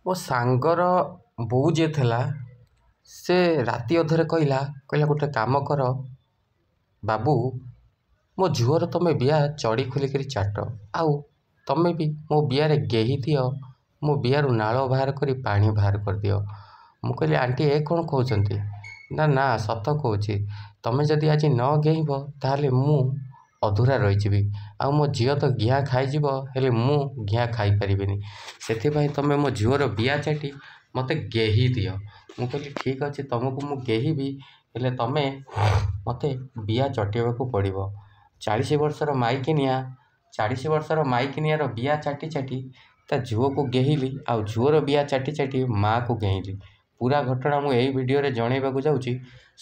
ମୋ ସାଙ୍ଗର ବୋଉ ଯିଏ ଥିଲା ସେ ରାତି ଅଧରେ କହିଲା ଗୋଟେ କାମ କର ବାବୁ, ମୋ ଝୁଅର ତମେ ବିଆ ଚଢ଼ି ଖୋଲିକରି ଚାଟ, ଆଉ ତମେ ବି ମୋ ବିଆରେ ଗେହି ଦିଅ, ମୋ ବିଆରୁ ନାଳ ବାହାର କରି ପାଣି ବାହାର କରିଦିଅ। ମୁଁ କହିଲି ଆଣ୍ଟି ଏ କ'ଣ କହୁଛନ୍ତି? ନା ନା ସତ କହୁଛି, ତମେ ଯଦି ଆଜି ନ ଗେଇବ ତାହେଲେ ମୁଁ ଅଧୁରା ରହିଯିବି, ଆଉ ମୋ ଝିଅ ତ ଘିଆ ଖାଇଯିବ, ହେଲେ ମୁଁ ଘିଆ ଖାଇପାରିବିନି। ସେଥିପାଇଁ ତମେ ମୋ ଝୁଅର ବିଆ ଚାଟି ମୋତେ ଗେହି ଦିଅ। ମୁଁ କହିଲି ଠିକ୍ ଅଛି, ତମକୁ ମୁଁ ଗେହିବି, ହେଲେ ତମେ ମୋତେ ବିଆ ଚଟିବାକୁ ପଡ଼ିବ। 40 ବର୍ଷର ମାଇକିନିଆର ବିଆ ଚାଟି ଚାଟି ତା ଝୁଅକୁ ଗେହିଲି, ଆଉ ଝୁଅର ବିଆ ଚାଟି ଚାଟି ମାଆକୁ ଗେହିଲି। ପୁରା ଘଟଣା ମୁଁ ଏଇ ଭିଡ଼ିଓରେ ଜଣାଇବାକୁ ଯାଉଛି।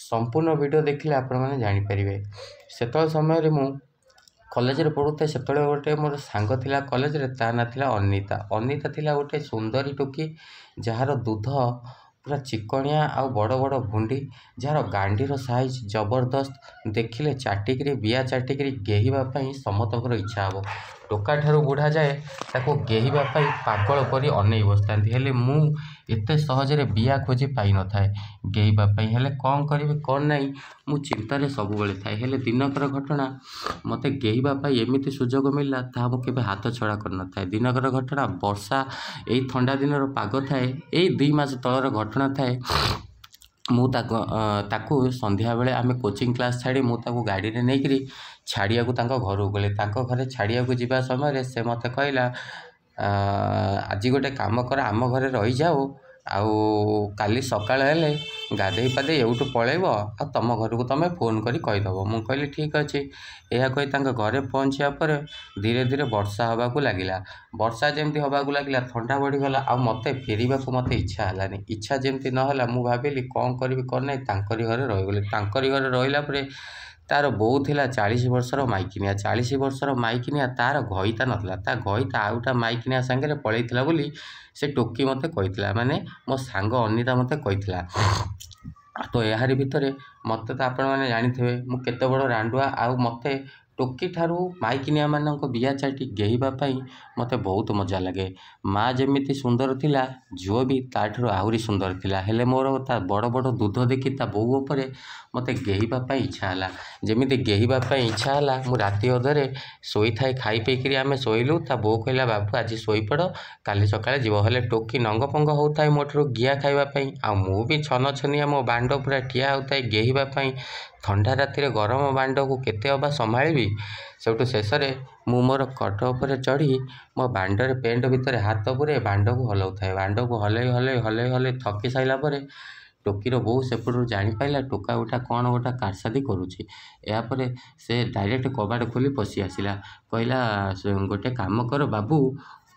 ସମ୍ପୂର୍ଣ୍ଣ ଭିଡ଼ିଓ ଦେଖିଲେ ଆପଣମାନେ ଜାଣିପାରିବେ। ସେତେବେଳେ ସମୟରେ ମୁଁ କଲେଜରେ ପଢ଼ୁଥାଏ। ସେତେବେଳେ ଗୋଟେ ମୋର ସାଙ୍ଗ ଥିଲା କଲେଜରେ, ତା ନାଁ ଥିଲା ଅନିତା। ଅନିତା ଥିଲା ଗୋଟେ ସୁନ୍ଦରୀ ଟୋକି, ଯାହାର ଦୁଧ ପୁରା ଚିକଣିଆ ଆଉ ବଡ଼ ବଡ଼ ଭୁଣ୍ଡି, ଯାହାର ଗାଣ୍ଡିର ସାଇଜ୍ ଜବରଦସ୍ତ। ଦେଖିଲେ ଚାଟିକିରି ବିଆ ଚାଟିକିରି ଗେହିବା ପାଇଁ ସମସ୍ତଙ୍କର ଇଚ୍ଛା ହେବ। ଟୋକାଠାରୁ ବୁଢ଼ା ଯାଏ ତାକୁ ଗେହିବା ପାଇଁ ପାଗଳ ପରି ଅନେଇ ବସିଥାନ୍ତି। ହେଲେ ମୁଁ ଏତେ ସହଜରେ ବିଆ ଖୋଜି ପାଇନଥାଏ ଗେହିବା ପାଇଁ। ହେଲେ କ'ଣ କରିବି କ'ଣ ନାହିଁ, ମୁଁ ଚିନ୍ତାରେ ସବୁବେଳେ ଥାଏ। ହେଲେ ଦିନକର ଘଟଣା, ମୋତେ ଗେହିବା ପାଇଁ ଏମିତି ସୁଯୋଗ ମିଳିଲା, ତାହା ମୁଁ କେବେ ହାତ ଛଡ଼ା କରିନଥାଏ। ଦିନକର ଘଟଣା, ବର୍ଷା, ଏଇ ଥଣ୍ଡା ଦିନର ପାଗ ଥାଏ, ଏଇ 2 ମାସ ତଳର ଘଟଣା ଥାଏ। ମୁଁ ତାକୁ ସନ୍ଧ୍ୟାବେଳେ ଆମେ କୋଚିଂ କ୍ଲାସ୍ ଛାଡ଼ି ମୁଁ ତାକୁ ଗାଡ଼ିରେ ନେଇକରି ଛାଡ଼ିବାକୁ ତାଙ୍କ ଘରକୁ ଗଲି। ତାଙ୍କ ଘରେ ଛାଡ଼ିବାକୁ ଯିବା ସମୟରେ ସେ ମୋତେ କହିଲା, ଆଜି ଗୋଟେ କାମ କର, ଆମ ଘରେ ରହିଯାଉ, ଆଉ କାଲି ସକାଳ ହେଲେ ଗାଧେଇ ପାଧେଇ ଏଇଠୁ ପଳେଇବ, ଆଉ ତମ ଘରକୁ ତମେ ଫୋନ୍ କରି କହିଦେବ। ମୁଁ କହିଲି ଠିକ୍ ଅଛି। ଏହା କହି ତାଙ୍କ ଘରେ ପହଞ୍ଚିବା ପରେ ଧୀରେ ଧୀରେ ବର୍ଷା ହେବାକୁ ଲାଗିଲା। ବର୍ଷା ଯେମିତି ହେବାକୁ ଲାଗିଲା, ଥଣ୍ଡା ବଢ଼ିଗଲା, ଆଉ ମୋତେ ଫେରିବାକୁ ଇଚ୍ଛା ହେଲାନି। ଇଚ୍ଛା ଯେମିତି ନ ହେଲା, ମୁଁ ଭାବିଲି କ'ଣ କରିବି କ'ଣ ନାହିଁ, ତାଙ୍କରି ଘରେ ରହିଗଲି। ତାଙ୍କରି ଘରେ ରହିଲା ପରେ ତା'ର ବୋଉ ଥିଲା 40 ବର୍ଷର ମାଇକିନିଆ। 40 ବର୍ଷର ମାଇକିନିଆ, ତା'ର ଘଇତା ନଥିଲା। ତା ଘଇତା ଆଉଟା ମାଇକିନିଆ ସାଙ୍ଗରେ ପଳେଇଥିଲା ବୋଲି ସେ ଟୋକି ମୋତେ କହିଥିଲା, ମାନେ ମୋ ସାଙ୍ଗ ଅନିତା ମୋତେ କହିଥିଲା। ତ ଏହାରି ଭିତରେ ମୋତେ ତ ଆପଣମାନେ ଜାଣିଥିବେ ମୁଁ କେତେ ବଡ଼ ରାଣ୍ଡୁଆ, ଆଉ ମୋତେ ଟୋକିଠାରୁ ମାଇକିନିଆମାନଙ୍କ ବିଆ ଚାଟି ଗେହିବା ପାଇଁ ମୋତେ ବହୁତ ମଜା ଲାଗେ। ମା' ଯେମିତି ସୁନ୍ଦର ଥିଲା, ଝୁଅ ବି ତା'ଠାରୁ ଆହୁରି ସୁନ୍ଦର ଥିଲା। ହେଲେ ମୋର ତା ବଡ଼ ବଡ଼ ଦୁଧ ଦେଖି ତା ବୋଉ ଉପରେ ମୋତେ ଗେହିବା ପାଇଁ ଇଚ୍ଛା ହେଲା। ଯେମିତି ଗେହିବା ପାଇଁ ଇଚ୍ଛା ହେଲା, ମୁଁ ରାତି ଅଧରେ ଶୋଇଥାଏ, ଖାଇ ପିଇକିରି ଆମେ ଶୋଇଲୁ। ତା ବୋଉ କହିଲା, ବାବୁ ଆଜି ଶୋଇପଡ଼, କାଲି ସକାଳେ ଯିବ। ହେଲେ ଟୋକି ନଙ୍ଗପଙ୍ଗ ହେଉଥାଏ ମୋ ଠାରୁ ଘିଆ ଖାଇବା ପାଇଁ, ଆଉ ମୁଁ ବି ଛନଛନିଆ ମୋ ବାଣ୍ଡ ପୁରା ଠିଆ ହେଉଥାଏ ଗେହିବା ପାଇଁ। ଥଣ୍ଡା ରାତିରେ ଗରମ ବାଣ୍ଡକୁ କେତେ ଅବା ସମ୍ଭାଳିବି। ସେଇଠୁ ଶେଷରେ ମୁଁ ମୋର ଖଟ ଉପରେ ଚଢ଼ି ମୋ ବାଣ୍ଡରେ ପେଣ୍ଟ ଭିତରେ ହାତ ପୁରେଇ ବାଣ୍ଡକୁ ହଲାଉଥାଏ। ବାଣ୍ଡକୁ ହଲେଇ ଥକି ସାରିଲା ପରେ ଟୋକିର ବୋଉ ସେପଟରୁ ଜାଣିପାରିଲା ଟୋକା ଗୋଟା କ'ଣ ଗୋଟା କାରସାଦି କରୁଛି। ଏହାପରେ ସେ ଡାଇରେକ୍ଟ କବାଟ ଖୋଲି ପଶି ଆସିଲା। କହିଲା, ଗୋଟେ କାମ କର ବାବୁ,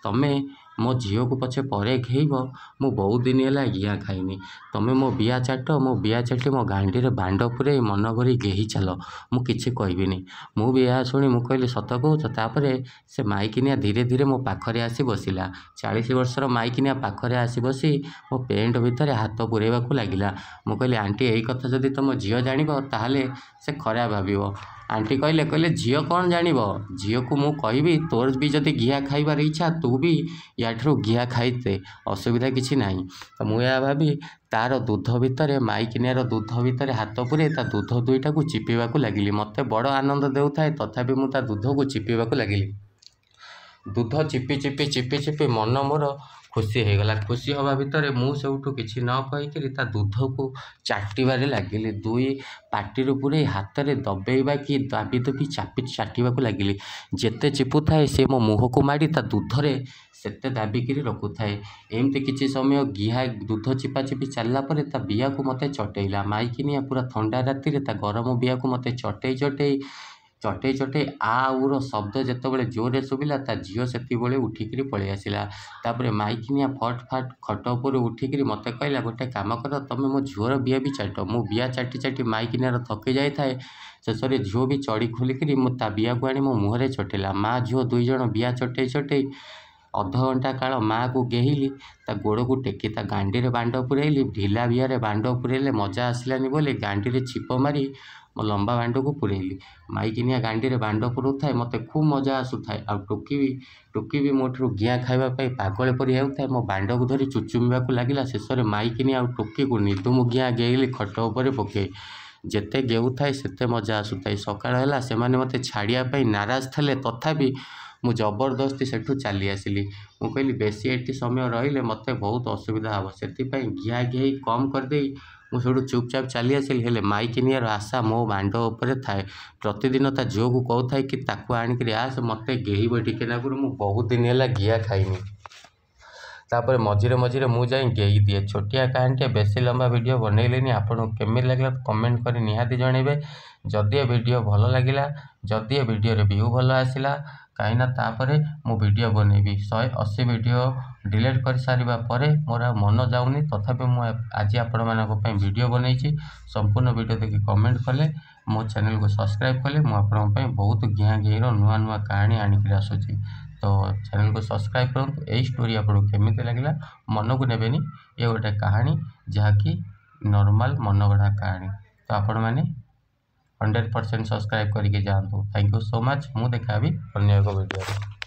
ତମେ ମୋ ଝିଅକୁ ପଛେ ପରେ ଘେଇବ, ମୁଁ ବହୁତ ଦିନ ହେଲା ଘିଆ ଖାଇନି। ତମେ ମୋ ବିଆ ଚାଟ, ମୋ ବିଆ ଚାଟି ମୋ ଗାଣ୍ଡିରେ ବାଣ୍ଡ ପୁରେଇ ମନ ଭରି ଗେହି ଚାଲ, ମୁଁ କିଛି କହିବିନି। ମୁଁ ବି ଏହା ଶୁଣି ମୁଁ କହିଲି, ସତ କହୁଛ? ତାପରେ ସେ ମାଇକିନିଆ ଧୀରେ ଧୀରେ ମୋ ପାଖରେ ଆସି ବସିଲା। 40 ବର୍ଷର ମାଇକିନିଆ ପାଖରେ ଆସି ବସି ମୋ ପେଣ୍ଟ ଭିତରେ ହାତ ପୁରେଇବାକୁ ଲାଗିଲା। ମୁଁ କହିଲି, ଆଣ୍ଟି ଏଇ କଥା ଯଦି ତମ ଝିଅ ଜାଣିବ ତାହେଲେ ସେ ଖରାପ ଭାବିବ। ଆଣ୍ଟି କହିଲେ, ଝିଅ କ'ଣ ଜାଣିବ? ଝିଅକୁ ମୁଁ କହିବି, ତୋର ବି ଯଦି ଘିଆ ଖାଇବାର ଇଚ୍ଛା, ତୁ ବି ୟାଠାରୁ ଘିଆ ଖାଇଦେ, ଅସୁବିଧା କିଛି ନାହିଁ। ତ ମୁଁ ଏହା ଭାବି ତା'ର ଦୁଧ ଭିତରେ, ମାଇକିନିଆର ଦୁଧ ଭିତରେ ହାତ ପୁରେଇ ତା ଦୁଧ ଦୁଇଟାକୁ ଚିପିବାକୁ ଲାଗିଲି। ମୋତେ ବଡ଼ ଆନନ୍ଦ ଦେଉଥାଏ, ତଥାପି ମୁଁ ତା ଦୁଧକୁ ଚିପିବାକୁ ଲାଗିଲି। ଦୁଧ ଚିପି ମନ ମୋର ଖୁସି ହେଇଗଲା। ଖୁସି ହେବା ଭିତରେ ମୁଁ ସେଇଠୁ କିଛି ନ କହିକିରି ତା ଦୁଧକୁ ଚାଟିବାରେ ଲାଗିଲି। ଦୁଇ ପାଟିରୁ ପୁରେଇ ହାତରେ ଦବେଇବା କି ଦାବି ଚାଟିବାକୁ ଲାଗିଲି। ଯେତେ ଚିପୁଥାଏ ସେ ମୋ ମୁହଁକୁ ମାଡ଼ି ତା ଦୁଧରେ ସେତେ ଦାବିକିରି ରଖୁଥାଏ। ଏମିତି କିଛି ସମୟ ଦୁଧ ଚିପି ଚାଲିଲା ପରେ ତା ବିଆକୁ ମୋତେ ଚଟେଇଲା। ମାଇକିନିଆ ପୁରା ଥଣ୍ଡା ରାତିରେ ତା ଗରମ ବିଆକୁ ମୋତେ ଚଟେଇ ଆଉର ଶବ୍ଦ ଯେତେବେଳେ ଜୋରରେ ଶୁଭିଲା, ତା ଝିଅ ସେତିକିବେଳେ ଉଠିକିରି ପଳେଇ ଆସିଲା। ତାପରେ ମାଇକିନିଆ ଫଟ୍ ଖଟ ଉପରୁ ଉଠିକିରି ମୋତେ କହିଲା, ଗୋଟେ କାମ କର, ତମେ ମୋ ଝୁଅର ବିଆ ବି ଚାଟ। ମୁଁ ବିଆ ଚାଟି ମାଇକିନିଆର ଥକି ଯାଇଥାଏ। ଶେଷରେ ଝୁଅ ବି ଚଢ଼ି ଖୋଲିକିରି ତା ବିଆକୁ ଆଣି ମୋ ମୁହଁରେ ଚଟେଇଲା। ମା' ଝୁଅ 2 ଜଣ ବିଆ ଚଟେଇ ଅଧଘଣ୍ଟା କାଳ ମା'କୁ ଗେହିଲି। ତା ଗୋଡ଼କୁ ଟେକି ତା ଗାଣ୍ଡିରେ ବାଣ୍ଡ ପୁରେଇଲି। ଢିଲା ବିଆରେ ବାଣ୍ଡ ପୁରେଇଲେ ମଜା ଆସିଲାନି ବୋଲି ଗାଣ୍ଡିରେ ଛିପ ମାରି मो लंबा बांड को पुरेली माइकिनिया गांडी रे बांड पुराउଥାଏ मते खूब मजा आसुଥାଏ आ टोकी भी मोठू गिया खाइबा पई पागल परि हेउଥାଏ मो बांड को धरी चुचुमिबा को लागिला शेष रे माइकिनिया आ टोकी को निदुम गिया गेइली खट ऊपर पके जेते गेउଥାଏ सेते मजा आसुଥାଏ सकाळ होला सेमाने मते छाड़िया पई नाराज थले तथापि मु जबरदस्ती सेठू चली आसिली मु कहली बेसी एटी समय रहिले मते बहुत असुविधा हबो सेतिपई घिया घेई कम कर देई मु सेठू चुपचाप चली आसिली हेले माइकिनियार आशा मो बांड उपरे थाए प्रतिदिन ता झील को कहूଥାଏ कि ताकू आनिकरी आस मते गेइबो टिके नाकुर मु बहुत दिन होला घिया खाइनी तापर मझिरे मझिरे मु जाई गेई दिए छोटिया कहानी बेसी लंबा वीडियो बनैलेनी आपन केमि लागला कमेंट करी निहाती जणेबे जदि वीडियो भल लागिला जदि वीडियो रे व्यू भल आसिला कहीं तापर मु वीडियो बनैबी 180 वीडियो डिलीट कर सारिबा परे मोर मन जाउनी तथापि मु आज आपण मानक पई वीडियो बनैछि संपूर्ण वीडियो देखि कमेंट कले मो चैनल को सब्सक्राइब कले मु आपण पई बहुत घिया घेईर नुआ नुआ कहानी आनिक आसुछि तो चैनल को सब्सक्राइब करूँ यही स्टोरी आपको केमिति लगिला मन को नेबेनी ये गोटे कहानी जहाँकि नॉर्मल मनगढ़ा कहानी तो आपण मैंने 100% सब्सक्राइब करके जातु थैंक यू सो मच मु देखा भी अन्य एक वीडियो।